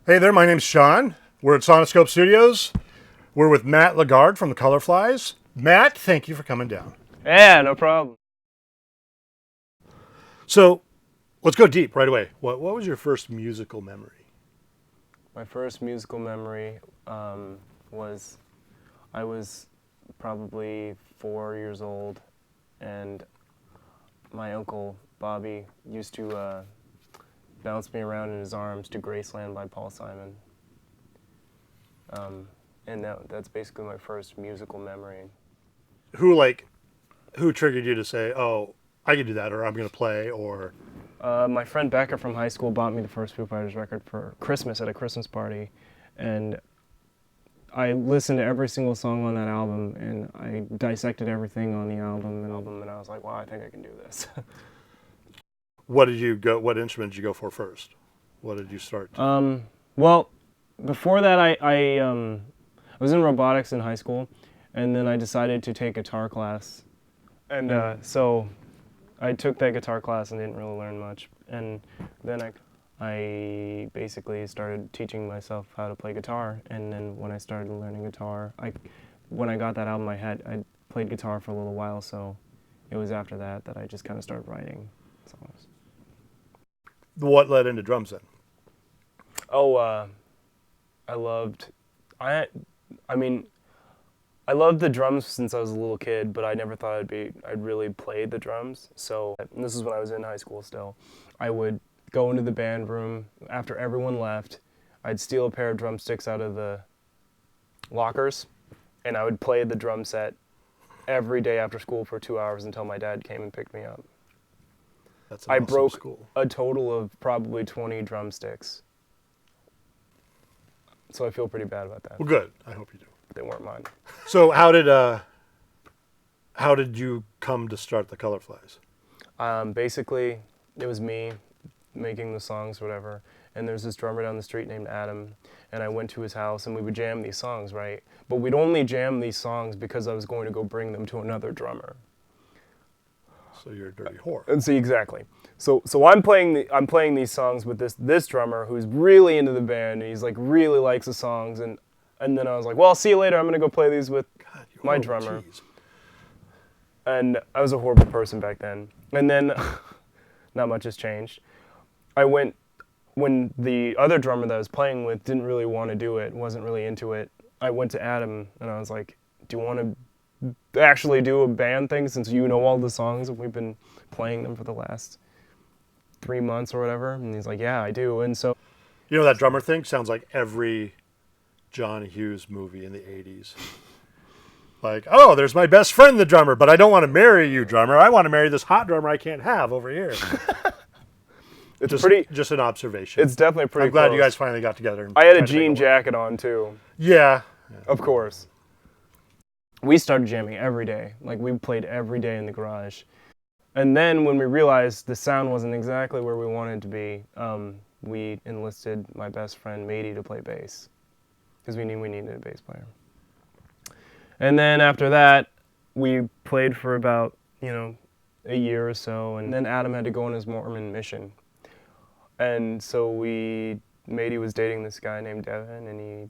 Hey there, my name's Sean. We're at Sonoscope Studios. We're with Matt Lagarde from the Colorflies. Matt, thank you for coming down. Yeah, no problem. So, let's go deep right away. What was your first musical memory? My first musical memory was I was probably 4 years old, and my uncle Bobby used to bounce me around in his arms to Graceland by Paul Simon. And that's basically my first musical memory. Who triggered you to say, "Oh, I can do that," or "I'm going to play," or My friend Becca from high school bought me the first Foo Fighters record for Christmas at a Christmas party, and I listened to every single song on that album, and I dissected everything on the album, and I was like, wow, I think I can do this. what did you go? What instrument did you go for first? What did you start? Well, before that, I was in robotics in high school, and then I decided to take guitar class, and so I took that guitar class and didn't really learn much, and then I basically started teaching myself how to play guitar, and then when I started learning guitar, when I got that album, I played guitar for a little while, so it was after that that I just kind of started writing songs. What led into drums then? Oh, I loved, I, I mean, I loved the drums since I was a little kid, but I never thought I'd really play the drums. So, and this is when I was in high school still. I would go into the band room after everyone left. I'd steal a pair of drumsticks out of the lockers, and I would play the drum set every day after school for 2 hours until my dad came and picked me up. That's an I awesome broke school. a total of probably 20 drumsticks. So I feel pretty bad about that. Well, good. I hope you do. They weren't mine. So, how did you come to start the Colorflies? Basically, it was me making the songs, whatever. And there's this drummer down the street named Adam, and I went to his house, and we would jam these songs, right? But we'd only jam these songs because I was going to go bring them to another drummer. So you're a dirty whore. And see, exactly. So I'm playing these songs with this drummer who's really into the band, and he's like really likes the songs, and then I was like, well, I'll see you later. I'm gonna go play these with God, you my horrible drummer. cheese. And I was a horrible person back then. And then, not much has changed. I went, when the other drummer that I was playing with didn't really want to do it, wasn't really into it, I went to Adam and I was like, do you want to actually do a band thing since you know all the songs and we've been playing them for the last 3 months or whatever? And he's like, yeah, I do. And so, You know that drummer thing sounds like every John Hughes movie in the 80s. Like, oh, there's my best friend, the drummer, but I don't want to marry you, drummer. I want to marry this hot drummer I can't have over here. it's Just an observation. it's definitely pretty I'm glad close. you guys finally got together. And I had a tried to make jean it work. jacket on too, Yeah. of course. We started jamming every day. Like, we played every day in the garage. And then when we realized the sound wasn't exactly where we wanted it to be, we enlisted my best friend Matey to play bass because we knew we needed a bass player. And then after that, we played for about, a year or so, and then Adam had to go on his Mormon mission. And so Matey was dating this guy named Devin, and he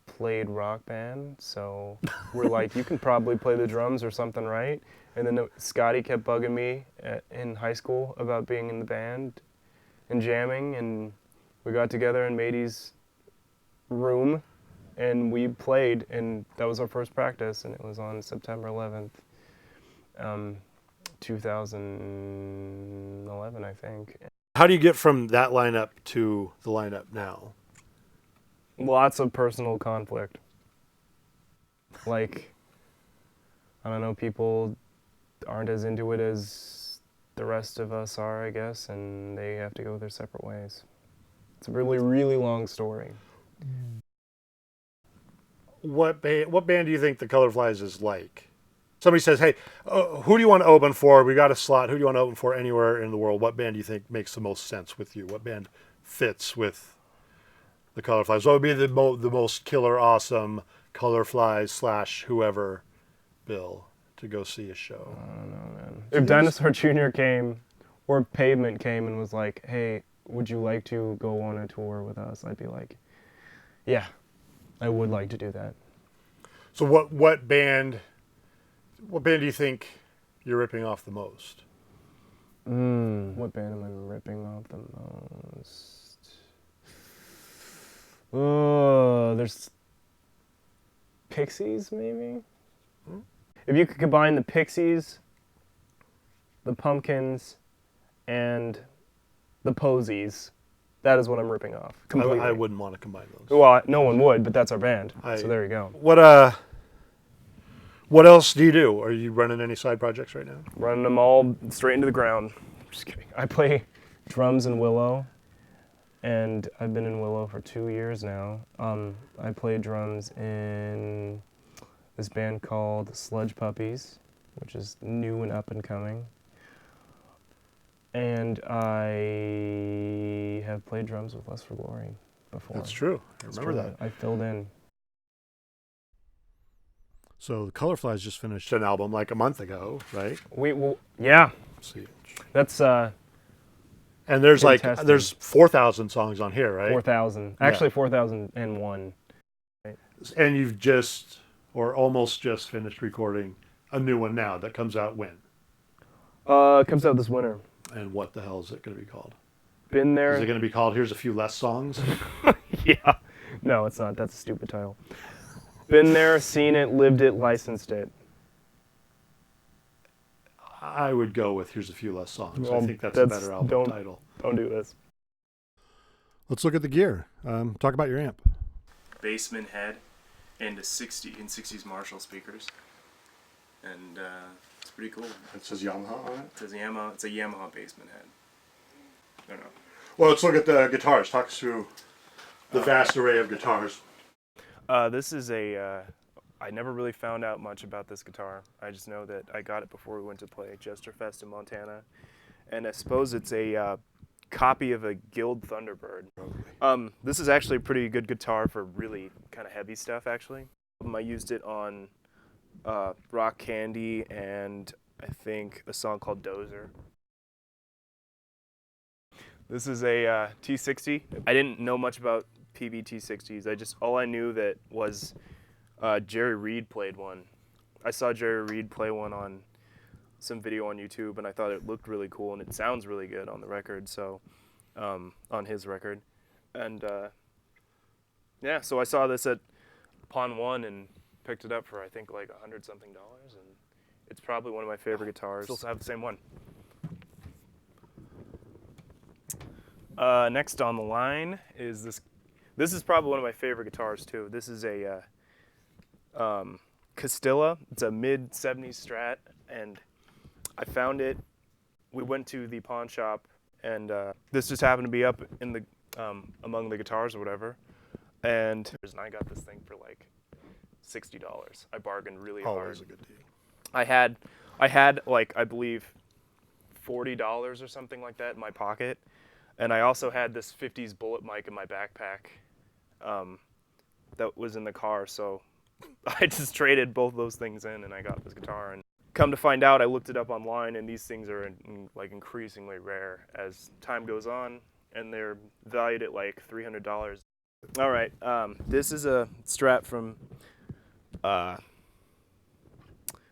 played rock band, so we're like, you can probably play the drums or something, right? And then Scotty kept bugging me in high school about being in the band and jamming, and we got together in Matey's room and we played, and that was our first practice, and it was on September 11th, 2011, I think. How do you get from that lineup to the lineup now? Lots of personal conflict. Like, I don't know, people aren't as into it as the rest of us are, I guess, and they have to go their separate ways. It's a really, really long story. What band do you think the Colorflies is like? Somebody says, hey, who do you want to open for? We got a slot. Who do you want to open for anywhere in the world? What band do you think makes the most sense with you? What band fits with the Colorflies? What would be the most killer, awesome Colorflies / whoever bill to go see a show? I don't know, man. If Dinosaur Jr. came, or Pavement came and was like, hey, would you like to go on a tour with us? I'd be like, yeah, I would like to do that. So what band do you think you're ripping off the most? What band am I ripping off the most? Oh, there's Pixies, maybe? If you could combine the Pixies, the Pumpkins, and the Posies, that is what I'm ripping off. Completely. I wouldn't want to combine those. Well, no one would, but that's our band. So there you go. What else do you do? Are you running any side projects right now? Running them all straight into the ground. Just kidding. I play drums in Willow, and I've been in Willow for 2 years now. I play drums in this band called Sludge Puppies, which is new and up and coming. And I have played drums with Lust for Glory before. That's true. I remember that. I filled in. So the Colorflies just finished an album like a month ago, right? Yeah. Let's see. That's And there's Fantastic. there's 4,000 songs on here, right? 4,000. Actually, 4,001. And you've just or almost just finished recording a new one now that comes out when? It comes out this winter. And what the hell is it going to be called? Been there. Is it going to be called Here's a Few Less Songs? Yeah. No, it's not. That's a stupid title. Been there, seen it, lived it, licensed it. I would go with Here's a Few Less Songs. I Well, think that's a better album title. Don't do this. Let's look at the gear. Talk about your amp. Bassman head and a 60s Marshall speakers, and it's pretty cool. It says Yamaha on it? It's a Yamaha Bassman head. I don't know. Well, let's look at the guitars. Talk us through the vast array of guitars. This is I never really found out much about this guitar. I just know that I got it before we went to play Jesterfest in Montana, and I suppose it's a copy of a Guild Thunderbird. This is actually a pretty good guitar for really kind of heavy stuff, actually. I used it on Rock Candy and I think a song called Dozer. This is a T60. I didn't know much about PB T60s. All I knew that was Jerry Reed played one. I saw Jerry Reed play one on some video on YouTube, and I thought it looked really cool, and it sounds really good on the record, so on his record. And yeah, so I saw this at Pawn One and picked it up for I think like $100-something, and it's probably one of my favorite guitars. Still have the same one. Next on the line is this. This is probably one of my favorite guitars too. This is a Castilla. It's a mid-70s Strat, and I found it. We went to the pawn shop, and this just happened to be up in the among the guitars or whatever. And I got this thing for like $60. I bargained really hard. Always a good deal. I had like I believe $40 or something like that in my pocket, and I also had this 50s Bullet mic in my backpack that was in the car. So I just traded both those things in, and I got this guitar. And come to find out, I looked it up online, and these things are like increasingly rare as time goes on, and they're valued at like $300. All right, this is a Strat from the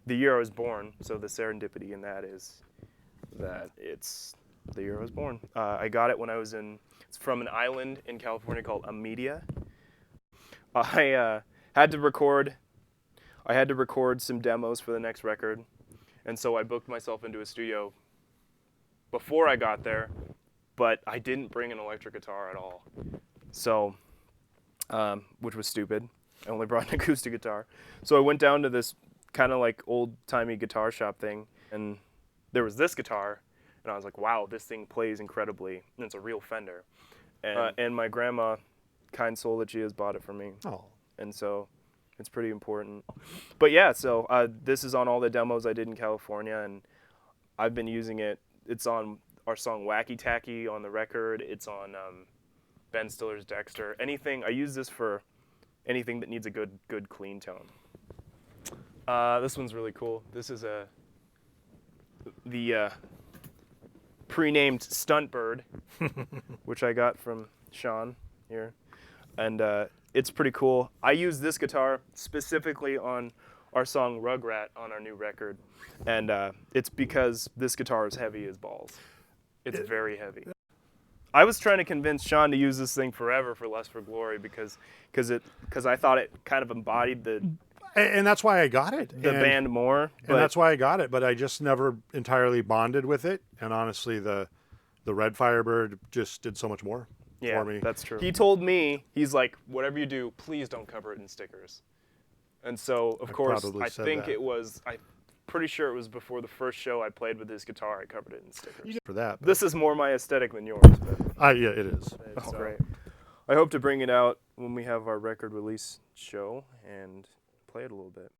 year I was born. So the serendipity in that is that it's the year I was born. I got it when I was it's from an island in California called Amelia. I had to record some demos for the next record, and so I booked myself into a studio before I got there, but I didn't bring an electric guitar at all. So, which was stupid. I only brought an acoustic guitar. So I went down to this kind of like old-timey guitar shop thing, and there was this guitar, and I was like, wow, this thing plays incredibly, and it's a real Fender. And my grandma, kind soul that she is, bought it for me. Oh. And so it's pretty important. But yeah, so this is on all the demos I did in California, and I've been using it. It's on our song Wacky Tacky on the record. It's on Ben Stiller's Dexter. Anything, I use this for anything that needs a good clean tone. This one's really cool. This is the pre-named Stuntbird, which I got from Sean here, and it's pretty cool. I use this guitar specifically on our song Rugrat on our new record, and it's because this guitar is heavy as balls. It's very heavy. I was trying to convince Sean to use this thing forever for Lust for Glory because I thought it kind of embodied the And that's why I got it. the band more. And that's why I got it, but I just never entirely bonded with it. And honestly, the Red Firebird just did so much more yeah, for me. that's true. He told me, he's like, whatever you do, please don't cover it in stickers. And so, of course, probably I said think that. it was, I'm pretty sure it was before the first show I played with his guitar, I covered it in stickers. For that. This is more my aesthetic than yours. But Yeah, it is. oh, great. I hope to bring it out when we have our record release show and play it a little bit.